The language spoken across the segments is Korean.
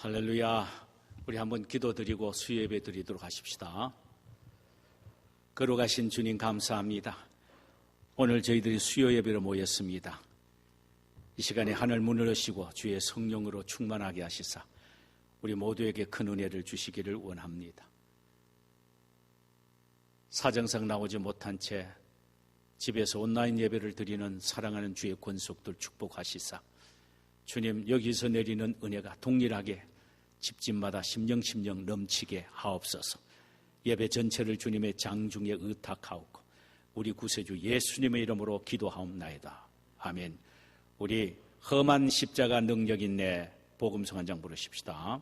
할렐루야. 우리 한번 기도드리고 수요예배 드리도록 하십시다. 걸어가신 주님 감사합니다. 오늘 저희들이 수요예배로 모였습니다. 이 시간에 하늘 문을 여시고 주의 성령으로 충만하게 하시사 우리 모두에게 큰 은혜를 주시기를 원합니다. 사정상 나오지 못한 채 집에서 온라인 예배를 드리는 사랑하는 주의 권속들 축복하시사 주님, 여기서 내리는 은혜가 동일하게 집집마다 심령 넘치게 하옵소서. 예배 전체를 주님의 장중에 의탁하옵고 우리 구세주 예수님의 이름으로 기도하옵나이다. 아멘. 우리 험한 십자가 능력 있네 복음성 한 장 부르십시다.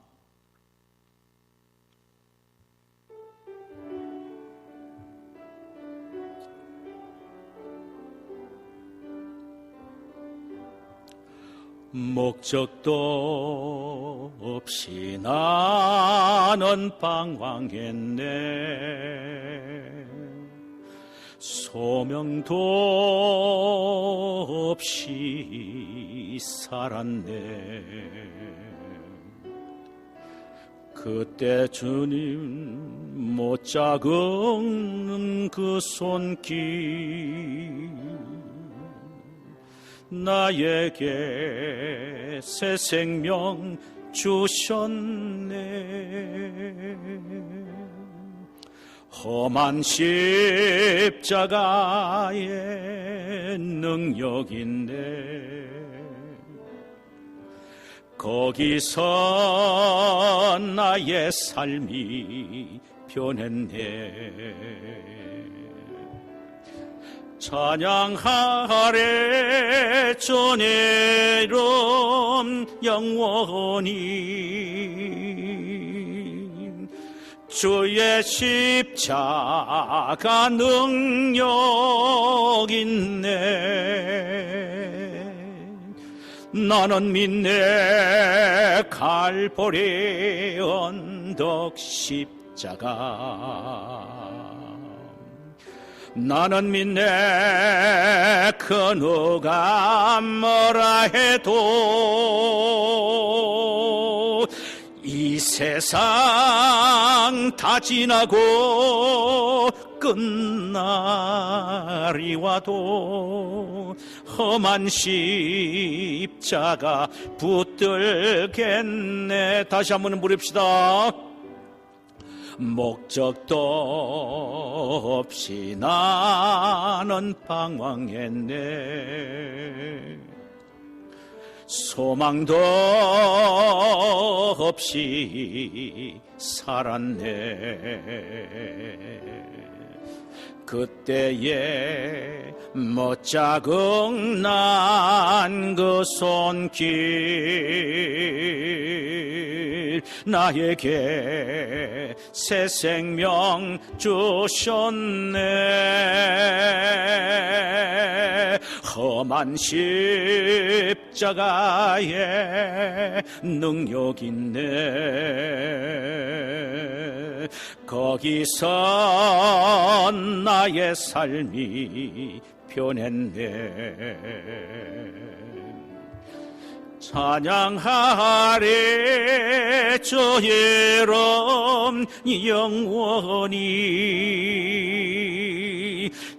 목적도 없이 나는 방황했네. 소명도 없이 살았네. 그때 주님 못 잡은 그 손길 나에게 새 생명 주셨네. 험한 십자가의 능력 있네. 거기서 나의 삶이 변했네. 찬양하래 전해름 영원히 주의 십자가 능력 있네. 나는 믿네 갈보리 언덕 십자가. 나는 믿네 그 누가 뭐라 해도 이 세상 다 지나고 끝날이 와도 험한 십자가 붙들겠네. 다시 한번 부릅시다. 목적도 없이 나는 방황했네. 소망도 없이 살았네. 그때에 못 자국난 그 손길 나에게 새 생명 주셨네. 험한 십자가에 능력 있네. 거기서 나의 삶이 변했네. 찬양하래 주의 이름 영원히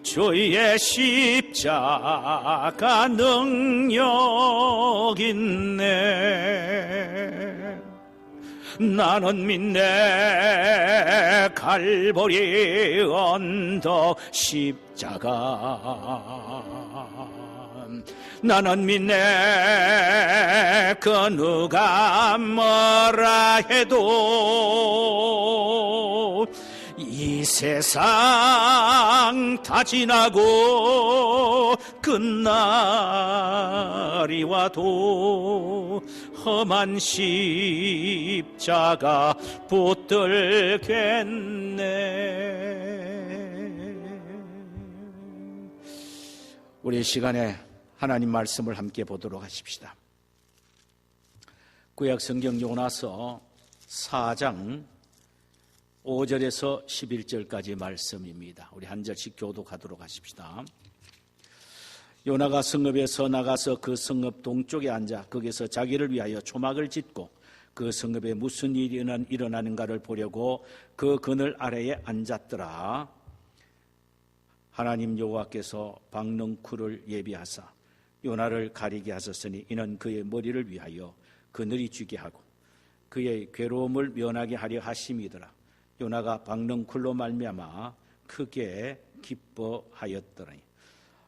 주의 십자가 능력 있네. 나는 믿네 갈보리 언덕 십자가. 나는 믿네 그 누가 뭐라 해도 이 세상 다 지나고 끝날이 와도 험한 십자가 붙들겠네. 우리 시간에 하나님 말씀을 함께 보도록 하십시다. 구약 성경 요나서 4장 5절에서 11절까지 말씀입니다. 우리 한 절씩 교독하도록 하십시다. 요나가 성읍에서 나가서 그 성읍 동쪽에 앉아 거기서 자기를 위하여 초막을 짓고 그 성읍에 무슨 일이 일어나는가를 보려고 그 그늘 아래에 앉았더라. 하나님 여호와께서 박넝쿨을 예비하사 요나를 가리게 하셨으니 이는 그의 머리를 위하여 그늘이 쥐게 하고 그의 괴로움을 면하게 하려 하심이더라. 요나가 박넝쿨로 말미암아 크게 기뻐하였더니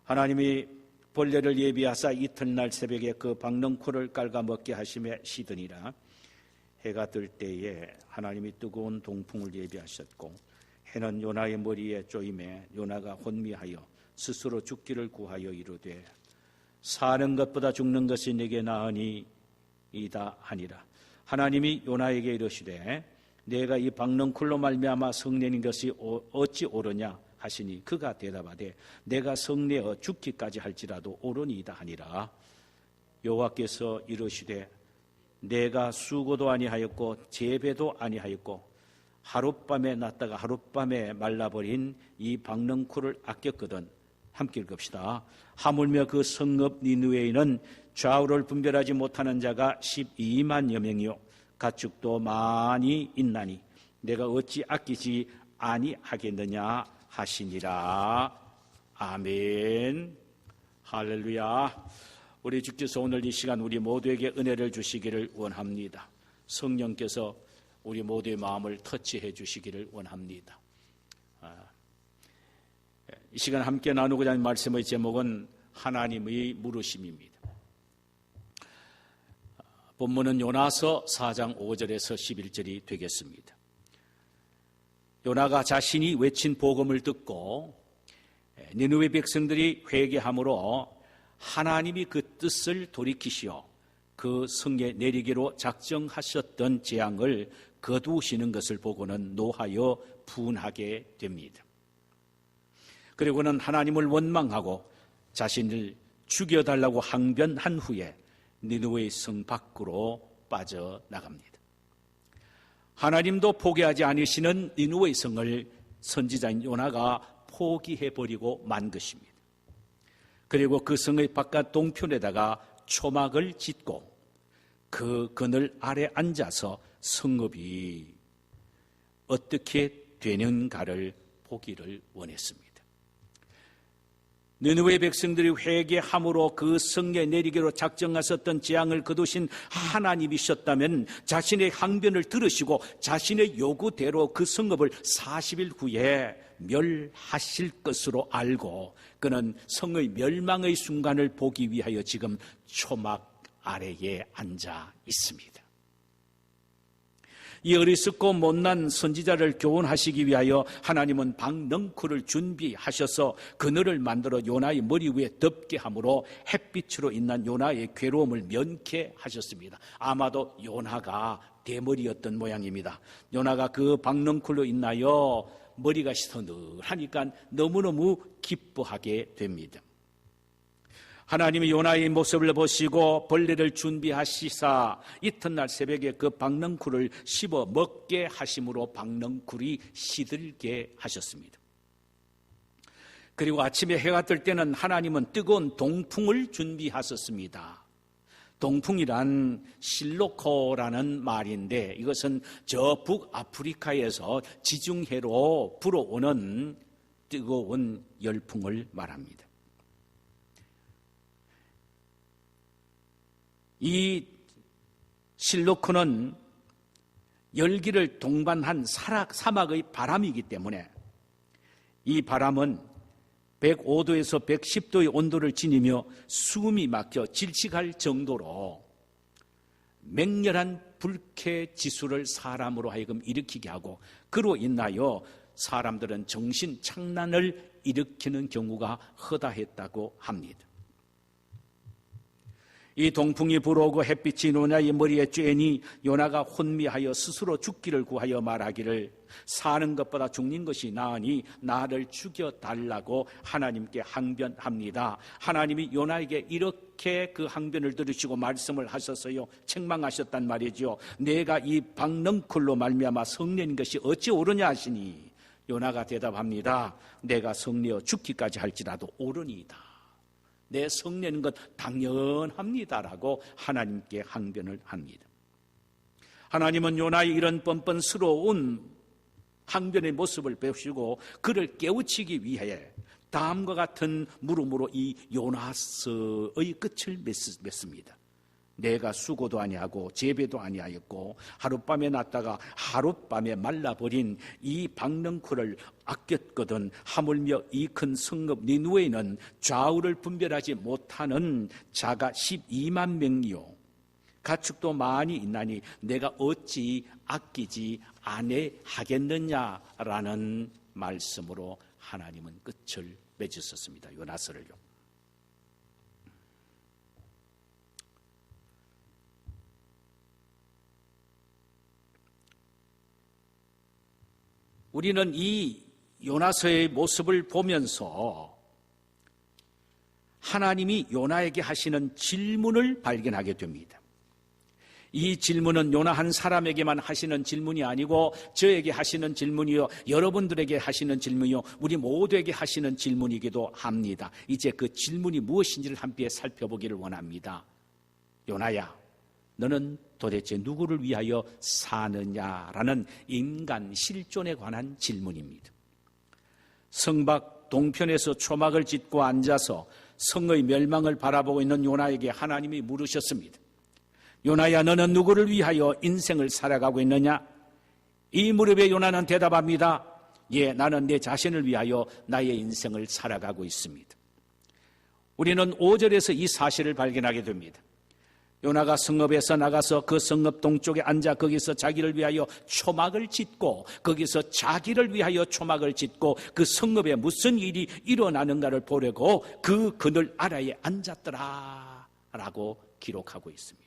하나님이 벌레를 예비하사 이튿날 새벽에 그 박넝쿨을 깔아 먹게 하심에 시드니라. 해가 뜰 때에 하나님이 뜨거운 동풍을 예비하셨고 해는 요나의 머리에 쪼임에 요나가 혼미하여 스스로 죽기를 구하여 이르되 사는 것보다 죽는 것이 내게 나으니 이다 하니라. 하나님이 요나에게 이르시되 내가 이 박넝쿨로 말미암아 성내는 것이 어찌 옳으냐 하시니 그가 대답하되 내가 성내어 죽기까지 할지라도 옳으니이다 하니라. 여호와께서 이르시되 내가 수고도 아니하였고 재배도 아니하였고 하룻밤에 났다가 하룻밤에 말라버린 이 박넝쿨을 아꼈거든. 함께 읽읍시다. 하물며 그 성읍 니느웨에는 좌우를 분별하지 못하는 자가 12만여 명이요 가축도 많이 있나니 내가 어찌 아끼지 아니하겠느냐 하시니라. 아멘. 할렐루야. 우리 주께서 오늘 이 시간 우리 모두에게 은혜를 주시기를 원합니다. 성령께서 우리 모두의 마음을 터치해 주시기를 원합니다. 이 시간 함께 나누고자 하는 말씀의 제목은 하나님의 물으심입니다. 본문은 요나서 4장 5절에서 11절이 되겠습니다. 요나가 자신이 외친 복음을 듣고 니느웨 백성들이 회개함으로 하나님이 그 뜻을 돌이키시어 그 성에 내리기로 작정하셨던 재앙을 거두시는 것을 보고는 노하여 분하게 됩니다. 그리고는 하나님을 원망하고 자신을 죽여달라고 항변한 후에 니느웨 성 밖으로 빠져나갑니다. 하나님도 포기하지 않으시는 니느웨 성을 선지자인 요나가 포기해버리고 만 것입니다. 그리고 그 성의 바깥 동편에다가 초막을 짓고 그 그늘 아래 앉아서 성읍이 어떻게 되는가를 보기를 원했습니다. 니느웨 백성들이 회개함으로 그 성에 내리기로 작정하셨던 재앙을 거두신 하나님이셨다면 자신의 항변을 들으시고 자신의 요구대로 그 성읍을 40일 후에 멸하실 것으로 알고 그는 성의 멸망의 순간을 보기 위하여 지금 초막 아래에 앉아 있습니다. 이 어리석고 못난 선지자를 교훈하시기 위하여 하나님은 박넝쿨을 준비하셔서 그늘을 만들어 요나의 머리 위에 덮게 함으로 햇빛으로 인한 요나의 괴로움을 면케 하셨습니다. 아마도 요나가 대머리였던 모양입니다. 요나가 그 박넝쿨로 인하여 머리가 서늘하니까 너무너무 기뻐하게 됩니다. 하나님이 요나의 모습을 보시고 벌레를 준비하시사 이튿날 새벽에 그 박넝쿨을 씹어 먹게 하심으로 박넝쿨이 시들게 하셨습니다. 그리고 아침에 해가 뜰 때는 하나님은 뜨거운 동풍을 준비하셨습니다. 동풍이란 실로코라는 말인데 이것은 저 북아프리카에서 지중해로 불어오는 뜨거운 열풍을 말합니다. 이 실로코는 열기를 동반한 사막의 바람이기 때문에 이 바람은 105도에서 110도의 온도를 지니며 숨이 막혀 질식할 정도로 맹렬한 불쾌 지수를 사람으로 하여금 일으키게 하고 그로 인하여 사람들은 정신 착란을 일으키는 경우가 허다했다고 합니다. 이 동풍이 불어오고 햇빛이 요나의 머리에 쬐니 요나가 혼미하여 스스로 죽기를 구하여 말하기를 사는 것보다 죽는 것이 나으니 나를 죽여달라고 하나님께 항변합니다. 하나님이 요나에게 이렇게 그 항변을 들으시고 말씀을 하셨어요. 책망하셨단 말이죠. 내가 이 박넝쿨로 말미암아 성내는 것이 어찌 옳으냐 하시니 요나가 대답합니다. 내가 성내어 죽기까지 할지라도 옳으니이다. 내 성내는 것 당연합니다라고 하나님께 항변을 합니다. 하나님은 요나의 이런 뻔뻔스러운 항변의 모습을 배우시고 그를 깨우치기 위해 다음과 같은 물음으로 이 요나서의 끝을 맺습니다. 내가 수고도 아니하고 재배도 아니하였고 하룻밤에 났다가 하룻밤에 말라버린 이 박넝쿨을 아꼈거든 하물며 이 큰 성읍 니느웨에는 좌우를 분별하지 못하는 자가 12만 명이요 가축도 많이 있나니 내가 어찌 아끼지 아니하겠느냐라는 말씀으로 하나님은 끝을 맺으셨습니다. 요나서를요. 우리는 이 요나서의 모습을 보면서 하나님이 요나에게 하시는 질문을 발견하게 됩니다. 이 질문은 요나 한 사람에게만 하시는 질문이 아니고 저에게 하시는 질문이요, 여러분들에게 하시는 질문이요, 우리 모두에게 하시는 질문이기도 합니다. 이제 그 질문이 무엇인지를 함께 살펴보기를 원합니다. 요나야, 너는 도대체 누구를 위하여 사느냐라는 인간 실존에 관한 질문입니다. 성밖 동편에서 초막을 짓고 앉아서 성의 멸망을 바라보고 있는 요나에게 하나님이 물으셨습니다. 요나야, 너는 누구를 위하여 인생을 살아가고 있느냐? 이 무렵에 요나는 대답합니다. 예, 나는 내 자신을 위하여 나의 인생을 살아가고 있습니다. 우리는 5절에서 이 사실을 발견하게 됩니다. 요나가 성읍에서 나가서 그 성읍 동쪽에 앉아 거기서 자기를 위하여 초막을 짓고 거기서 자기를 위하여 초막을 짓고 그 성읍에 무슨 일이 일어나는가를 보려고 그 그늘 아래에 앉았더라 라고 기록하고 있습니다.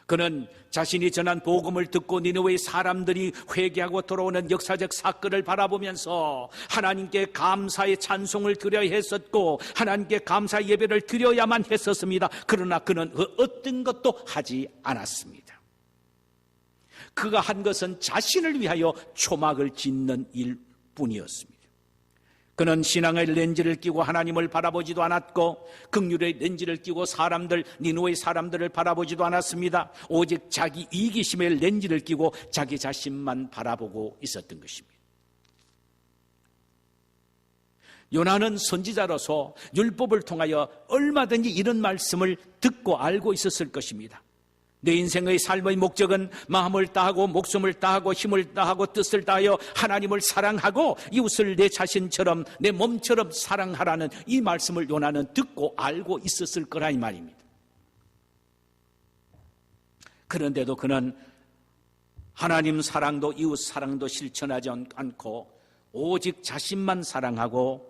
그는 자신이 전한 복음을 듣고 니느웨의 사람들이 회개하고 돌아오는 역사적 사건을 바라보면서 하나님께 감사의 찬송을 드려야 했었고 하나님께 감사 예배를 드려야만 했었습니다. 그러나 그는 그 어떤 것도 하지 않았습니다. 그가 한 것은 자신을 위하여 초막을 짓는 일뿐이었습니다. 그는 신앙의 렌즈를 끼고 하나님을 바라보지도 않았고 긍휼의 렌즈를 끼고 니느웨의 사람들을 바라보지도 않았습니다. 오직 자기 이기심의 렌즈를 끼고 자기 자신만 바라보고 있었던 것입니다. 요나는 선지자로서 율법을 통하여 얼마든지 이런 말씀을 듣고 알고 있었을 것입니다. 내 인생의 삶의 목적은 마음을 다하고 목숨을 다하고 힘을 다하고 뜻을 다하여 하나님을 사랑하고 이웃을 내 자신처럼 내 몸처럼 사랑하라는 이 말씀을 요나는 듣고 알고 있었을 거라 이 말입니다. 그런데도 그는 하나님 사랑도 이웃 사랑도 실천하지 않고 오직 자신만 사랑하고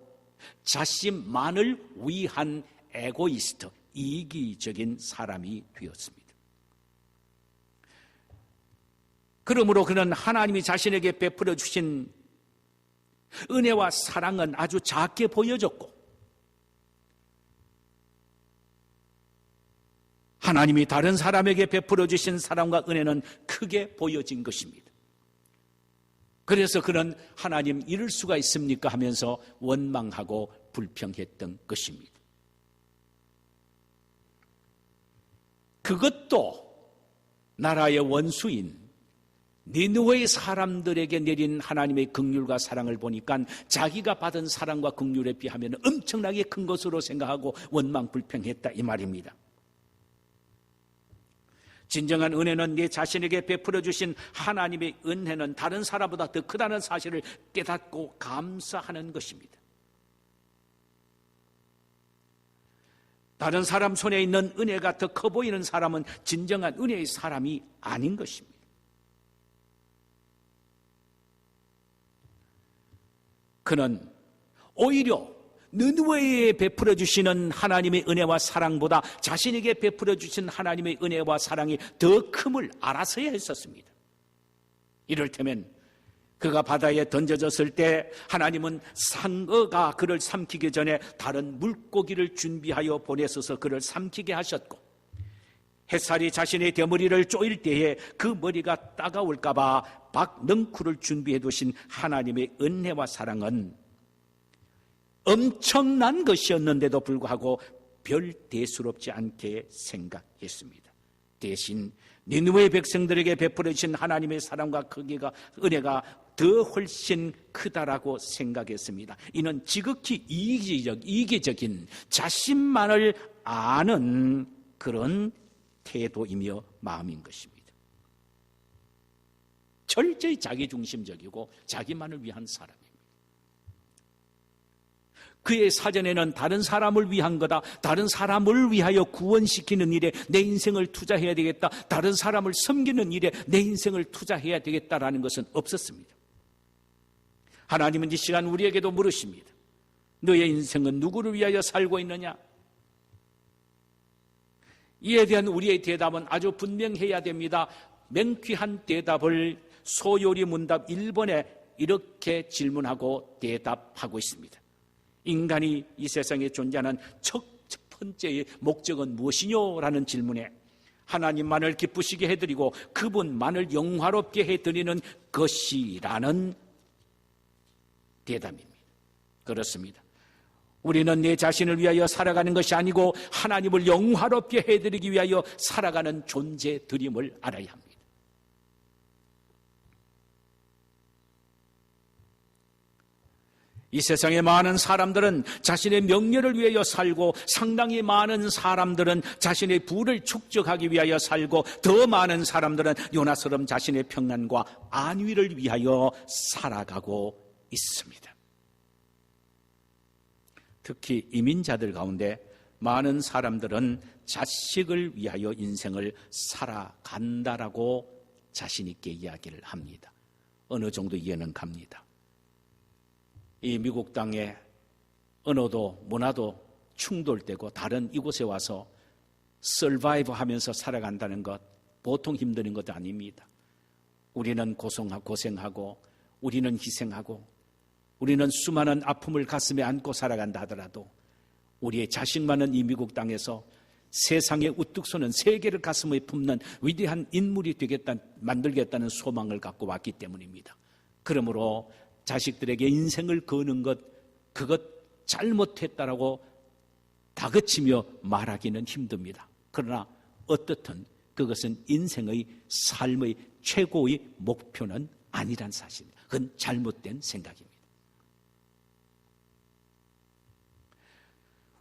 자신만을 위한 에고이스트, 이기적인 사람이 되었습니다. 그러므로 그는 하나님이 자신에게 베풀어 주신 은혜와 사랑은 아주 작게 보여졌고 하나님이 다른 사람에게 베풀어 주신 사랑과 은혜는 크게 보여진 것입니다. 그래서 그는 하나님 이럴 수가 있습니까 하면서 원망하고 불평했던 것입니다. 그것도 나라의 원수인 니느웨의 사람들에게 내린 하나님의 긍휼과 사랑을 보니까 자기가 받은 사랑과 긍휼에 비하면 엄청나게 큰 것으로 생각하고 원망 불평했다 이 말입니다. 진정한 은혜는 내 자신에게 베풀어 주신 하나님의 은혜는 다른 사람보다 더 크다는 사실을 깨닫고 감사하는 것입니다. 다른 사람 손에 있는 은혜가 더 커 보이는 사람은 진정한 은혜의 사람이 아닌 것입니다. 그는 오히려 니느웨에 베풀어 주시는 하나님의 은혜와 사랑보다 자신에게 베풀어 주신 하나님의 은혜와 사랑이 더 큼을 알아서야 했었습니다. 이를테면 그가 바다에 던져졌을 때 하나님은 상어가 그를 삼키기 전에 다른 물고기를 준비하여 보내셔서 그를 삼키게 하셨고 햇살이 자신의 대머리를 쪼일 때에 그 머리가 따가울까 봐 박넝쿨을 준비해 두신 하나님의 은혜와 사랑은 엄청난 것이었는데도 불구하고 별 대수롭지 않게 생각했습니다. 대신 니느웨 백성들에게 베풀어주신 하나님의 사랑과 은혜가 더 훨씬 크다라고 생각했습니다. 이는 지극히 이기적인 자신만을 아는 그런 태도이며 마음인 것입니다. 철저히 자기중심적이고 자기만을 위한 사람입니다. 그의 사전에는 다른 사람을 위한 거다, 다른 사람을 위하여 구원시키는 일에 내 인생을 투자해야 되겠다, 다른 사람을 섬기는 일에 내 인생을 투자해야 되겠다라는 것은 없었습니다. 하나님은 이 시간 우리에게도 물으십니다. 너의 인생은 누구를 위하여 살고 있느냐? 이에 대한 우리의 대답은 아주 분명해야 됩니다. 명쾌한 대답을 소요리 문답 1번에 이렇게 질문하고 대답하고 있습니다. 인간이 이 세상에 존재하는 첫 번째의 목적은 무엇이뇨? 라는 질문에 하나님만을 기쁘시게 해드리고 그분만을 영화롭게 해드리는 것이라는 대답입니다. 그렇습니다. 우리는 내 자신을 위하여 살아가는 것이 아니고 하나님을 영화롭게 해드리기 위하여 살아가는 존재들임을 알아야 합니다. 이 세상의 많은 사람들은 자신의 명예를 위하여 살고 상당히 많은 사람들은 자신의 부를 축적하기 위하여 살고 더 많은 사람들은 요나처럼 자신의 평안과 안위를 위하여 살아가고 있습니다. 특히 이민자들 가운데 많은 사람들은 자식을 위하여 인생을 살아간다라고 자신 있게 이야기를 합니다. 어느 정도 이해는 갑니다. 이 미국 땅에 언어도 문화도 충돌되고 다른 이곳에 와서 서바이브 하면서 살아간다는 것 보통 힘든 것 아닙니다. 우리는 고생하고 우리는 희생하고 우리는 수많은 아픔을 가슴에 안고 살아간다 하더라도 우리의 자식만은 이 미국 땅에서 세상에 우뚝 서는 세계를 가슴에 품는 위대한 인물이 만들겠다는 소망을 갖고 왔기 때문입니다. 그러므로 자식들에게 인생을 거는 그것 잘못했다라고 다그치며 말하기는 힘듭니다. 그러나 어떻든 그것은 인생의 삶의 최고의 목표는 아니란 사실입니다. 그건 잘못된 생각입니다.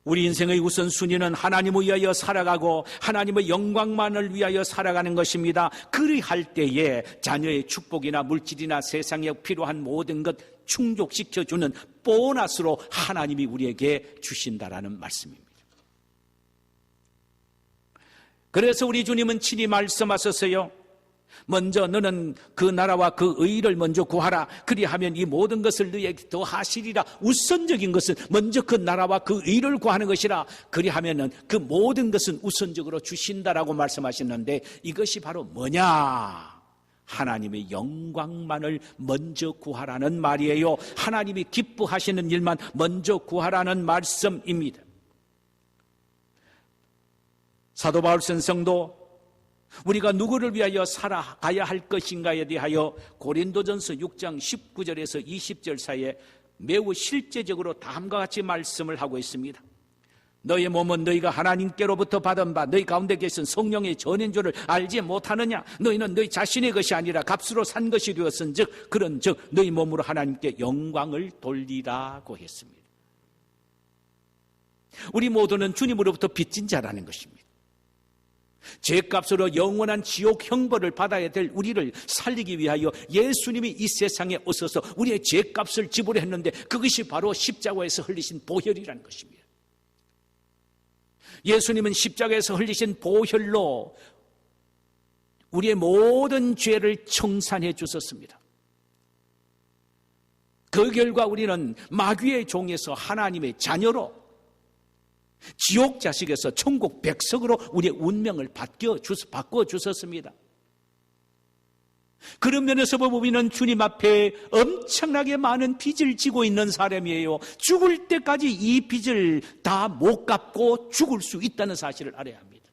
우리 인생의 우선순위는 하나님을 위하여 살아가고 하나님의 영광만을 위하여 살아가는 것입니다. 그리할 때에 자녀의 축복이나 물질이나 세상에 필요한 모든 것 충족시켜주는 보너스로 하나님이 우리에게 주신다라는 말씀입니다. 그래서 우리 주님은 친히 말씀하셨어요. 먼저 너는 그 나라와 그 의를 먼저 구하라. 그리하면 이 모든 것을 너에게 더하시리라. 우선적인 것은 먼저 그 나라와 그 의를 구하는 것이라. 그리하면은 그 모든 것은 우선적으로 주신다라고 말씀하셨는데 이것이 바로 뭐냐? 하나님의 영광만을 먼저 구하라는 말이에요. 하나님이 기뻐하시는 일만 먼저 구하라는 말씀입니다. 사도 바울 선생도 우리가 누구를 위하여 살아가야 할 것인가에 대하여 고린도전서 6장 19절에서 20절 사이에 매우 실제적으로 다음과 같이 말씀을 하고 있습니다. 너의 몸은 너희가 하나님께로부터 받은 바 너희 가운데 계신 성령의 전인 줄을 알지 못하느냐? 너희는 너희 자신의 것이 아니라 값으로 산 것이 되었은즉 그런즉 너희 몸으로 하나님께 영광을 돌리라고 했습니다. 우리 모두는 주님으로부터 빚진 자라는 것입니다. 죄값으로 영원한 지옥 형벌을 받아야 될 우리를 살리기 위하여 예수님이 이 세상에 오셔서 우리의 죄값을 지불했는데 그것이 바로 십자가에서 흘리신 보혈이라는 것입니다. 예수님은 십자가에서 흘리신 보혈로 우리의 모든 죄를 청산해 주셨습니다. 그 결과 우리는 마귀의 종에서 하나님의 자녀로 지옥 자식에서 천국 백석으로 우리의 운명을 바꿔 주셨습니다. 그런 면에서 보면 주님 앞에 엄청나게 많은 빚을 지고 있는 사람이에요. 죽을 때까지 이 빚을 다 못 갚고 죽을 수 있다는 사실을 알아야 합니다.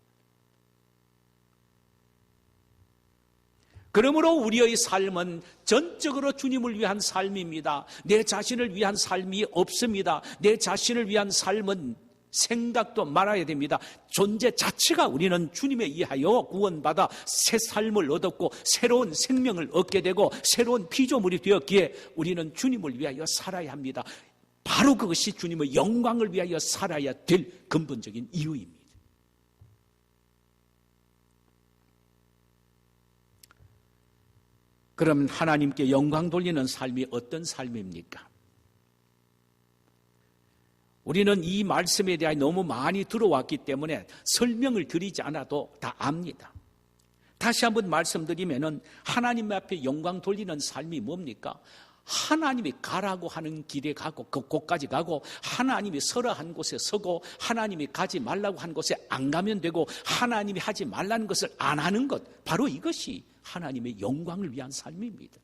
그러므로 우리의 삶은 전적으로 주님을 위한 삶입니다. 내 자신을 위한 삶이 없습니다. 내 자신을 위한 삶은 생각도 말아야 됩니다. 존재 자체가 우리는 주님에 의하여 구원받아 새 삶을 얻었고 새로운 생명을 얻게 되고 새로운 피조물이 되었기에 우리는 주님을 위하여 살아야 합니다. 바로 그것이 주님의 영광을 위하여 살아야 될 근본적인 이유입니다. 그럼 하나님께 영광 돌리는 삶이 어떤 삶입니까? 우리는 이 말씀에 대해 너무 많이 들어왔기 때문에 설명을 드리지 않아도 다 압니다. 다시 한번 말씀드리면은 하나님 앞에 영광 돌리는 삶이 뭡니까? 하나님이 가라고 하는 길에 가고 그 곳까지 가고 하나님이 서라 한 곳에 서고 하나님이 가지 말라고 한 곳에 안 가면 되고 하나님이 하지 말라는 것을 안 하는 것, 바로 이것이 하나님의 영광을 위한 삶입니다.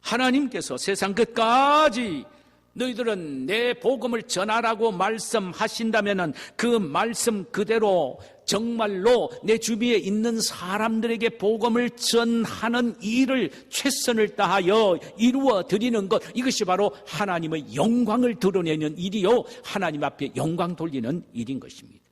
하나님께서 세상 끝까지 너희들은 내 복음을 전하라고 말씀하신다면 그 말씀 그대로 정말로 내 주위에 있는 사람들에게 복음을 전하는 일을 최선을 다하여 이루어 드리는 것, 이것이 바로 하나님의 영광을 드러내는 일이요 하나님 앞에 영광 돌리는 일인 것입니다.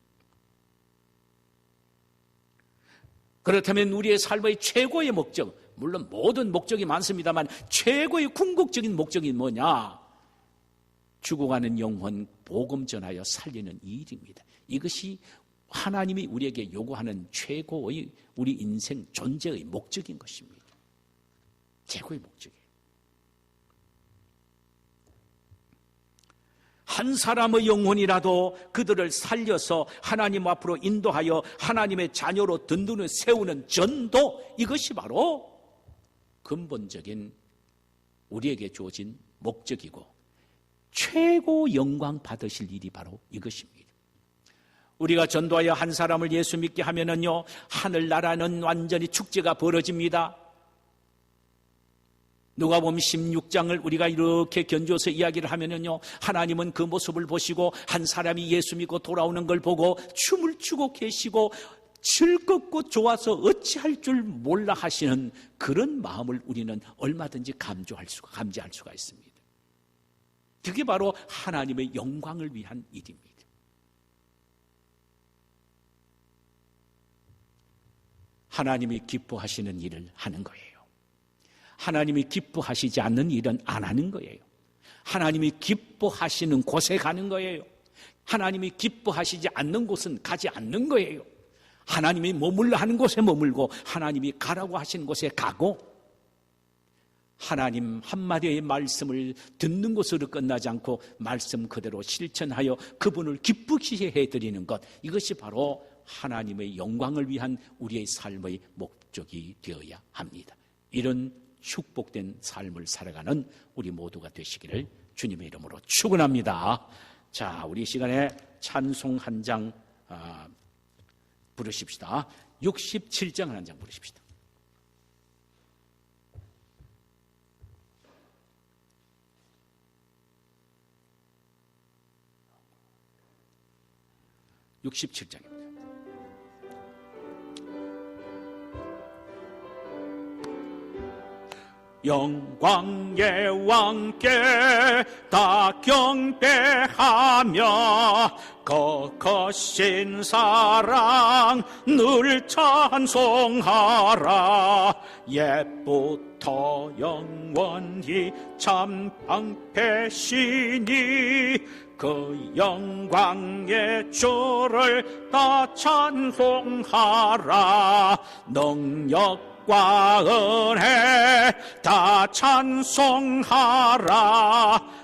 그렇다면 우리의 삶의 최고의 목적, 물론 모든 목적이 많습니다만 최고의 궁극적인 목적이 뭐냐? 죽어가는 영혼 복음 전하여 살리는 일입니다. 이것이 하나님이 우리에게 요구하는 최고의 우리 인생 존재의 목적인 것입니다. 최고의 목적이에요. 한 사람의 영혼이라도 그들을 살려서 하나님 앞으로 인도하여 하나님의 자녀로 든든히 세우는 전도, 이것이 바로 근본적인 우리에게 주어진 목적이고 최고 영광 받으실 일이 바로 이것입니다. 우리가 전도하여 한 사람을 예수 믿게 하면은요, 하늘나라는 완전히 축제가 벌어집니다. 누가복음 16장을 우리가 이렇게 견주어서 이야기를 하면은요, 하나님은 그 모습을 보시고 한 사람이 예수 믿고 돌아오는 걸 보고 춤을 추고 계시고 즐겁고 좋아서 어찌할 줄 몰라 하시는 그런 마음을 우리는 얼마든지 감지할 수가 있습니다. 그게 바로 하나님의 영광을 위한 일입니다. 하나님이 기뻐하시는 일을 하는 거예요. 하나님이 기뻐하시지 않는 일은 안 하는 거예요. 하나님이 기뻐하시는 곳에 가는 거예요. 하나님이 기뻐하시지 않는 곳은 가지 않는 거예요. 하나님이 머물러 하는 곳에 머물고 하나님이 가라고 하신 곳에 가고, 하나님 한마디의 말씀을 듣는 것으로 끝나지 않고 말씀 그대로 실천하여 그분을 기쁘게 해드리는 것, 이것이 바로 하나님의 영광을 위한 우리의 삶의 목적이 되어야 합니다. 이런 축복된 삶을 살아가는 우리 모두가 되시기를 주님의 이름으로 축원합니다. 자, 우리 시간에 찬송 한 장 부르십시다. 67장 한 장 부르십시다. (67장입니다) 영광의 왕께 다 경배하며 거거신 사랑 늘 찬송하라. 옛부터 영원히 참 방패시니 그 영광의 주를 다 찬송하라. 능력과 은혜 다 찬송하라.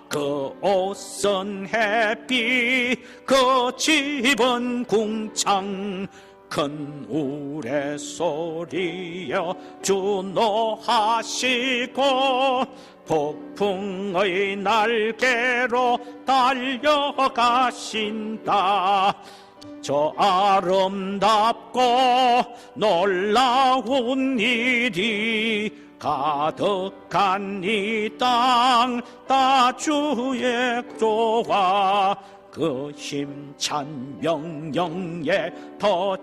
그 옷은 햇빛, 그 집은 궁창, 큰 우레소리여 주노하시고 폭풍의 날개로 달려가신다. 저 아름답고 놀라운 일이 가득한 이 땅 다 주의 조와 그 힘찬 명령에 더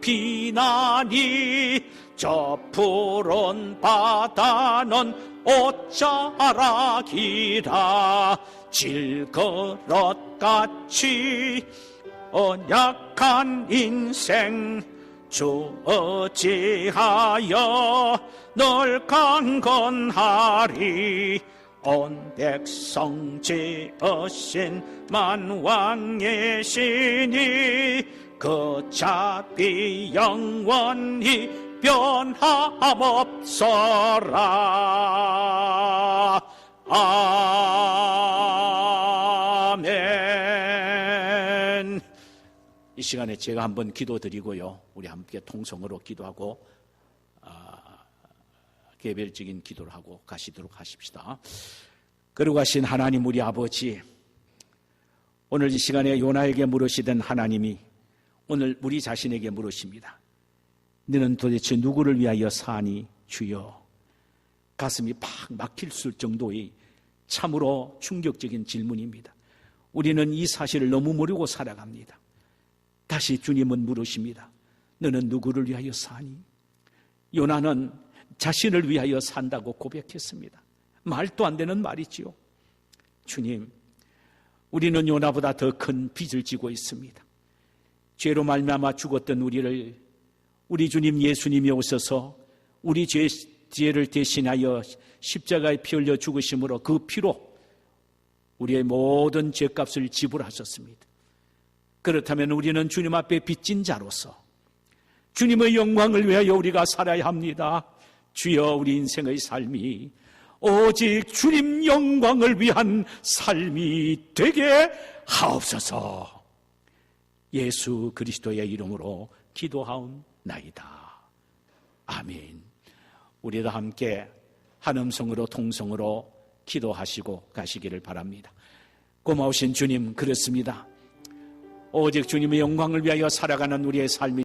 비난이 저 푸른 바다는 옷자락이라 질그릇같이 언약한 인생 주 어찌하여 널 강건하리. 온 백성 지으신 만왕의 신이 그 자비 영원히 변함없어라. 아멘. 이 시간에 제가 한번 기도드리고요, 우리 함께 통성으로 기도하고 개별적인 기도를 하고 가시도록 하십시다. 거룩하신 하나님 우리 아버지, 오늘 이 시간에 요나에게 물으시던 하나님이 오늘 우리 자신에게 물으십니다. 너는 도대체 누구를 위하여 사니 주여? 가슴이 팍 막힐 정도의 참으로 충격적인 질문입니다. 우리는 이 사실을 너무 모르고 살아갑니다. 다시 주님은 물으십니다. 너는 누구를 위하여 사니? 요나는 자신을 위하여 산다고 고백했습니다. 말도 안 되는 말이지요. 주님, 우리는 요나보다 더 큰 빚을 지고 있습니다. 죄로 말미암아 죽었던 우리를 우리 주님 예수님이 오셔서 우리 죄를 대신하여 십자가에 피 흘려 죽으심으로 그 피로 우리의 모든 죄값을 지불하셨습니다. 그렇다면 우리는 주님 앞에 빚진 자로서 주님의 영광을 위하여 우리가 살아야 합니다. 주여, 우리 인생의 삶이 오직 주님 영광을 위한 삶이 되게 하옵소서. 예수 그리스도의 이름으로 기도하옵나이다. 아멘. 우리도 함께 한 음성으로 통성으로 기도하시고 가시기를 바랍니다. 고마우신 주님, 그렇습니다. 오직 주님의 영광을 위하여 살아가는 우리의 삶이